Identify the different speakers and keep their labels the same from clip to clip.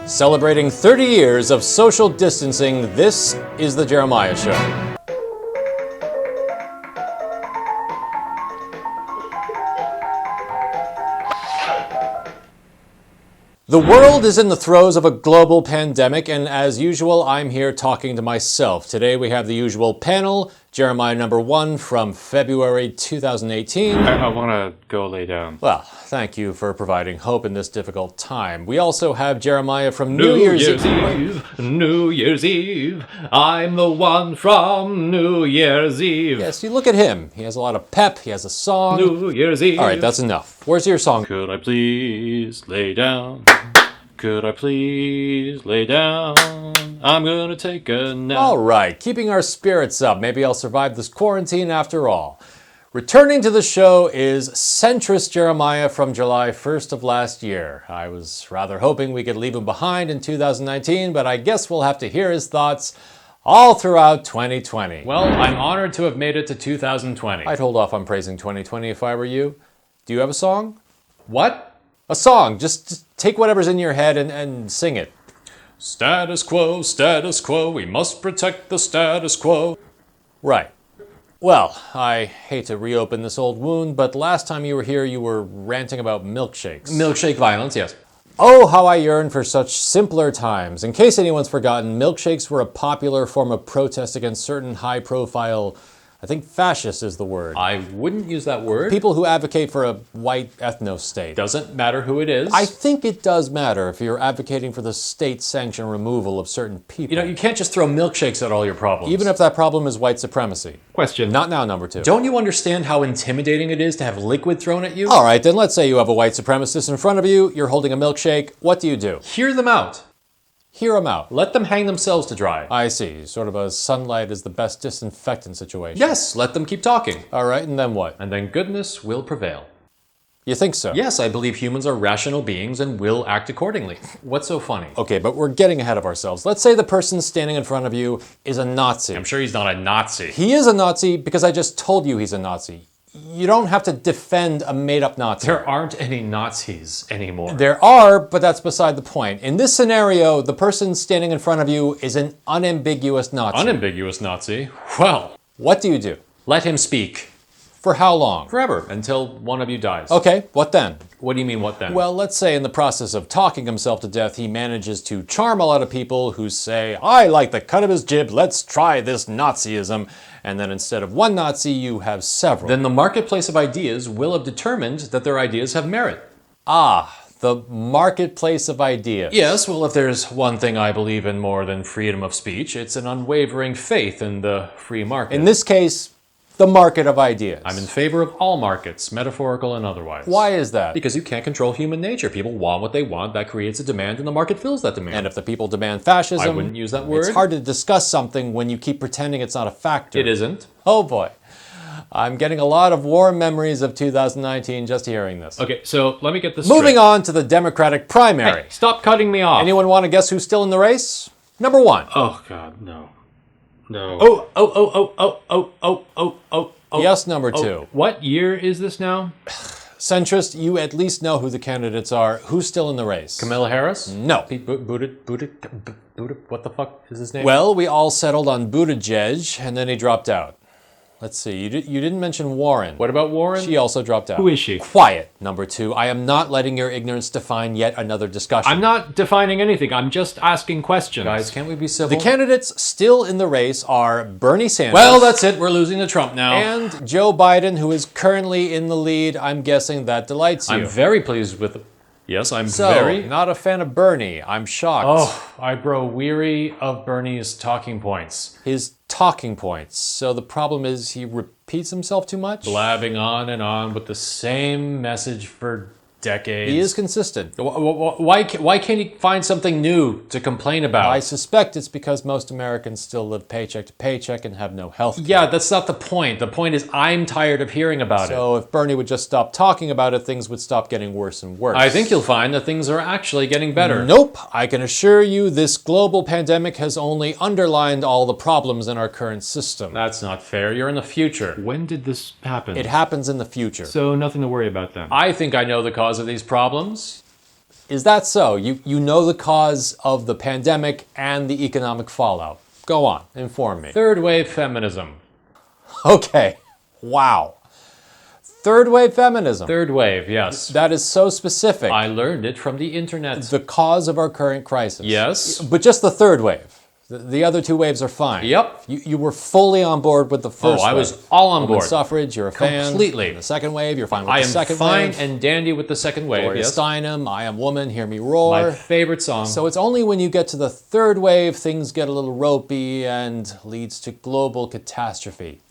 Speaker 1: Celebrating 30 years of social distancing, this is The Jeremiah Show. The world is in the throes of a global pandemic, and as usual, I'm here talking to myself. Today we have the usual panel, Jeremiah number 1 from February 2018.
Speaker 2: I want to go lay down.
Speaker 1: Well, thank you for providing hope in this difficult time. We also have Jeremiah from New Year's Eve.
Speaker 2: New Year's Eve. I'm the one from New Year's Eve.
Speaker 1: Yes, you look at him. He has a lot of pep. He has a song.
Speaker 2: New Year's Eve.
Speaker 1: All right, that's enough. Where's your song?
Speaker 2: Could I please lay down? Could I please lay down? I'm gonna take a nap.
Speaker 1: All right, keeping our spirits up. Maybe I'll survive this quarantine after all. Returning to the show is centrist Jeremiah from July 1st of last year. I was rather hoping we could leave him behind in 2019, but I guess we'll have to hear his thoughts all throughout 2020.
Speaker 2: Well, I'm honored to have made it to 2020.
Speaker 1: I'd hold off on praising 2020 if I were you. Do you have a song?
Speaker 2: What?
Speaker 1: A song. Just take whatever's in your head and sing it.
Speaker 2: Status quo, we must protect the status quo.
Speaker 1: Right. Well, I hate to reopen this old wound, but last time you were here, you were ranting about milkshakes.
Speaker 2: Milkshake violence, yes.
Speaker 1: Oh, how I yearn for such simpler times. In case anyone's forgotten, milkshakes were a popular form of protest against certain high-profile, I think fascist is the word.
Speaker 2: I wouldn't use that word.
Speaker 1: People who advocate for a white ethno-state.
Speaker 2: Doesn't matter who it is.
Speaker 1: I think it does matter if you're advocating for the state-sanctioned removal of certain people.
Speaker 2: You know, you can't just throw milkshakes at all your problems.
Speaker 1: Even if that problem is white supremacy.
Speaker 2: Question.
Speaker 1: Not now, number 2.
Speaker 2: Don't you understand how intimidating it is to have liquid thrown at you?
Speaker 1: All right, then let's say you have a white supremacist in front of you, you're holding a milkshake. What do?
Speaker 2: Hear them out.
Speaker 1: Hear them out.
Speaker 2: Let them hang themselves to dry.
Speaker 1: I see. Sort of a sunlight is the best disinfectant situation.
Speaker 2: Yes, let them keep talking.
Speaker 1: All right, and then what?
Speaker 2: And then goodness will prevail.
Speaker 1: You think so?
Speaker 2: Yes, I believe humans are rational beings and will act accordingly. What's so funny?
Speaker 1: Okay, but we're getting ahead of ourselves. Let's say the person standing in front of you is a Nazi.
Speaker 2: I'm sure he's not a Nazi.
Speaker 1: He is a Nazi because I just told you he's a Nazi. You don't have to defend a made-up Nazi.
Speaker 2: There aren't any Nazis anymore.
Speaker 1: There are, but that's beside the point. In this scenario, the person standing in front of you is an unambiguous Nazi.
Speaker 2: Unambiguous Nazi? Well,
Speaker 1: what do?
Speaker 2: Let him speak.
Speaker 1: For how long?
Speaker 2: Forever, until one of you dies.
Speaker 1: Okay, what then?
Speaker 2: What do you mean, what then?
Speaker 1: Well, let's say in the process of talking himself to death, he manages to charm a lot of people who say, I like the cut of his jib, let's try this Nazism. And then instead of one Nazi, you have several.
Speaker 2: Then the marketplace of ideas will have determined that their ideas have merit.
Speaker 1: Ah, the marketplace of ideas.
Speaker 2: Yes, well, if there's one thing I believe in more than freedom of speech, it's an unwavering faith in the free market.
Speaker 1: In this case, the market of ideas.
Speaker 2: I'm in favor of all markets, metaphorical and otherwise.
Speaker 1: Why is that?
Speaker 2: Because you can't control human nature. People want what they want, that creates a demand, and the market fills that demand.
Speaker 1: And if the people demand fascism,
Speaker 2: I wouldn't use that word.
Speaker 1: It's hard to discuss something when you keep pretending it's not a factor.
Speaker 2: It isn't.
Speaker 1: Oh boy. I'm getting a lot of warm memories of 2019 just hearing this.
Speaker 2: Okay, so let me get this
Speaker 1: Moving
Speaker 2: straight.
Speaker 1: on to the Democratic primary.
Speaker 2: Hey, stop cutting me off.
Speaker 1: Anyone want to guess who's still in the race? Number 1.
Speaker 2: Oh, God, no. No. Oh.
Speaker 1: Yes, number 2.
Speaker 2: What year is this now?
Speaker 1: Centrist, you at least know who the candidates are. Who's still in the race?
Speaker 2: Kamala Harris?
Speaker 1: No.
Speaker 2: Pete Buttigieg? What the fuck is his name?
Speaker 1: Well, we all settled on Buttigieg, and then he dropped out. Let's see, you didn't mention Warren.
Speaker 2: What about Warren?
Speaker 1: She also dropped out.
Speaker 2: Who is she?
Speaker 1: Quiet, number 2. I am not letting your ignorance define yet another discussion.
Speaker 2: I'm not defining anything. I'm just asking questions.
Speaker 1: Guys, can't we be civil? The candidates still in the race are Bernie Sanders.
Speaker 2: Well, that's it. We're losing to Trump now.
Speaker 1: And Joe Biden, who is currently in the lead. I'm guessing that delights you.
Speaker 2: I'm very pleased with... Yes, I'm
Speaker 1: So,
Speaker 2: very...
Speaker 1: not a fan of Bernie. I'm shocked.
Speaker 2: Oh, I grow weary of Bernie's talking points.
Speaker 1: His talking points. So the problem is he repeats himself too much?
Speaker 2: Blabbing on and on with the same message for decades.
Speaker 1: He is consistent.
Speaker 2: Why can't he find something new to complain about?
Speaker 1: I suspect it's because most Americans still live paycheck to paycheck and have no health care.
Speaker 2: Yeah, that's not the point. The point is I'm tired of hearing about it.
Speaker 1: So if Bernie would just stop talking about it, things would stop getting worse and worse.
Speaker 2: I think you'll find that things are actually getting better.
Speaker 1: Nope. I can assure you this global pandemic has only underlined all the problems in our current system.
Speaker 2: That's not fair. You're in the future. When did this happen?
Speaker 1: It happens in the future.
Speaker 2: So nothing to worry about then. I think I know the cause of these problems.
Speaker 1: Is that so? You know the cause of the pandemic and the economic fallout. Go on, inform me.
Speaker 2: Third wave feminism.
Speaker 1: Okay, wow. Third wave feminism.
Speaker 2: Third wave, yes.
Speaker 1: That is so specific.
Speaker 2: I learned it from the internet.
Speaker 1: The cause of our current crisis.
Speaker 2: Yes.
Speaker 1: But just the third wave. The other two waves are fine.
Speaker 2: Yep.
Speaker 1: You were fully on board with the first wave.
Speaker 2: I was all on board.
Speaker 1: Suffrage, you're a fan.
Speaker 2: Completely.
Speaker 1: And the second wave, you're fine with the second wave.
Speaker 2: I am fine and dandy with the second wave,
Speaker 1: Gloria
Speaker 2: yes.
Speaker 1: Steinem, I Am Woman, Hear Me Roar.
Speaker 2: My favorite song.
Speaker 1: So it's only when you get to the third wave, things get a little ropey and leads to global catastrophe.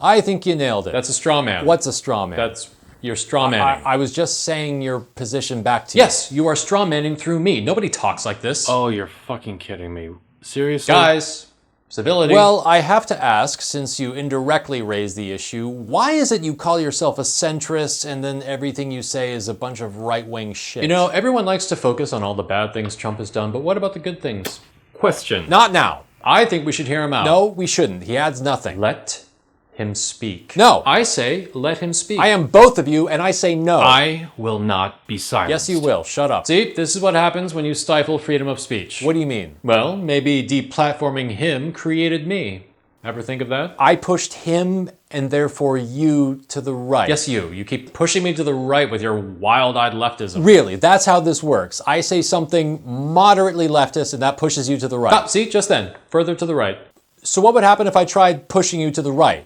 Speaker 1: I think you nailed it.
Speaker 2: That's a straw man.
Speaker 1: What's a straw man?
Speaker 2: That's your straw manning.
Speaker 1: I was just saying your position back to you.
Speaker 2: Yes, you are straw manning through me. Nobody talks like this.
Speaker 3: Oh, you're fucking kidding me. Seriously?
Speaker 2: Guys, civility.
Speaker 1: Well, I have to ask, since you indirectly raised the issue, why is it you call yourself a centrist and then everything you say is a bunch of right-wing shit?
Speaker 2: You know, everyone likes to focus on all the bad things Trump has done, but what about the good things? Question.
Speaker 1: Not now.
Speaker 2: I think we should hear him out.
Speaker 1: No, we shouldn't. He adds nothing.
Speaker 2: Let him speak.
Speaker 1: No.
Speaker 2: I say let him speak.
Speaker 1: I am both of you, and I say no.
Speaker 3: I will not be silenced.
Speaker 1: Yes, you will. Shut up.
Speaker 2: See, this is what happens when you stifle freedom of speech.
Speaker 1: What do you mean?
Speaker 2: Well, maybe deplatforming him created me. Ever think of that?
Speaker 1: I pushed him and therefore you to the right.
Speaker 2: Yes, you. You keep pushing me to the right with your wild-eyed leftism.
Speaker 1: Really, that's how this works. I say something moderately leftist and that pushes you to the right.
Speaker 2: Ah, see, just then. Further to the right.
Speaker 1: So what would happen if I tried pushing you to the right?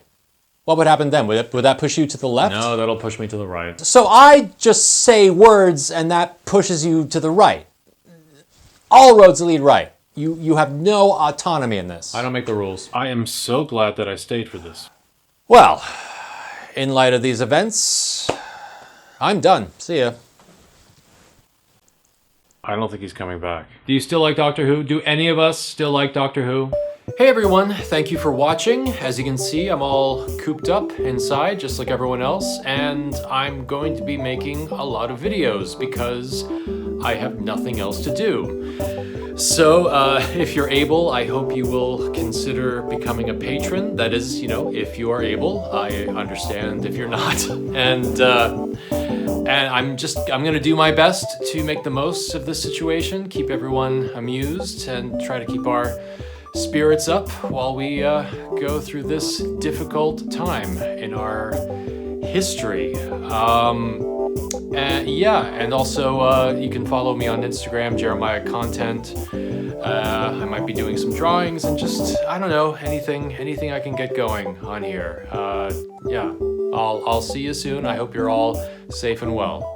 Speaker 1: What would happen then? Would that push you to the left?
Speaker 2: No, that'll push me to the right.
Speaker 1: So I just say words and that pushes you to the right. All roads lead right. You have no autonomy in this.
Speaker 2: I don't make the rules.
Speaker 3: I am so glad that I stayed for this.
Speaker 1: Well, in light of these events, I'm done. See ya.
Speaker 3: I don't think he's coming back.
Speaker 2: Do you still like Doctor Who? Do any of us still like Doctor Who? Hey everyone, thank you for watching. As you can see, I'm all cooped up inside, just like everyone else, and I'm going to be making a lot of videos because I have nothing else to do. So, if you're able, I hope you will consider becoming a patron. That is, you know, if you are able. I understand if you're not. And I'm gonna do my best to make the most of this situation, keep everyone amused, and try to keep our spirits up while we go through this difficult time in our history. And also you can follow me on Instagram, Jeremiah Content. I might be doing some drawings and just, I don't know, anything I can get going on here. Yeah, I'll see you soon. I hope you're all safe and well.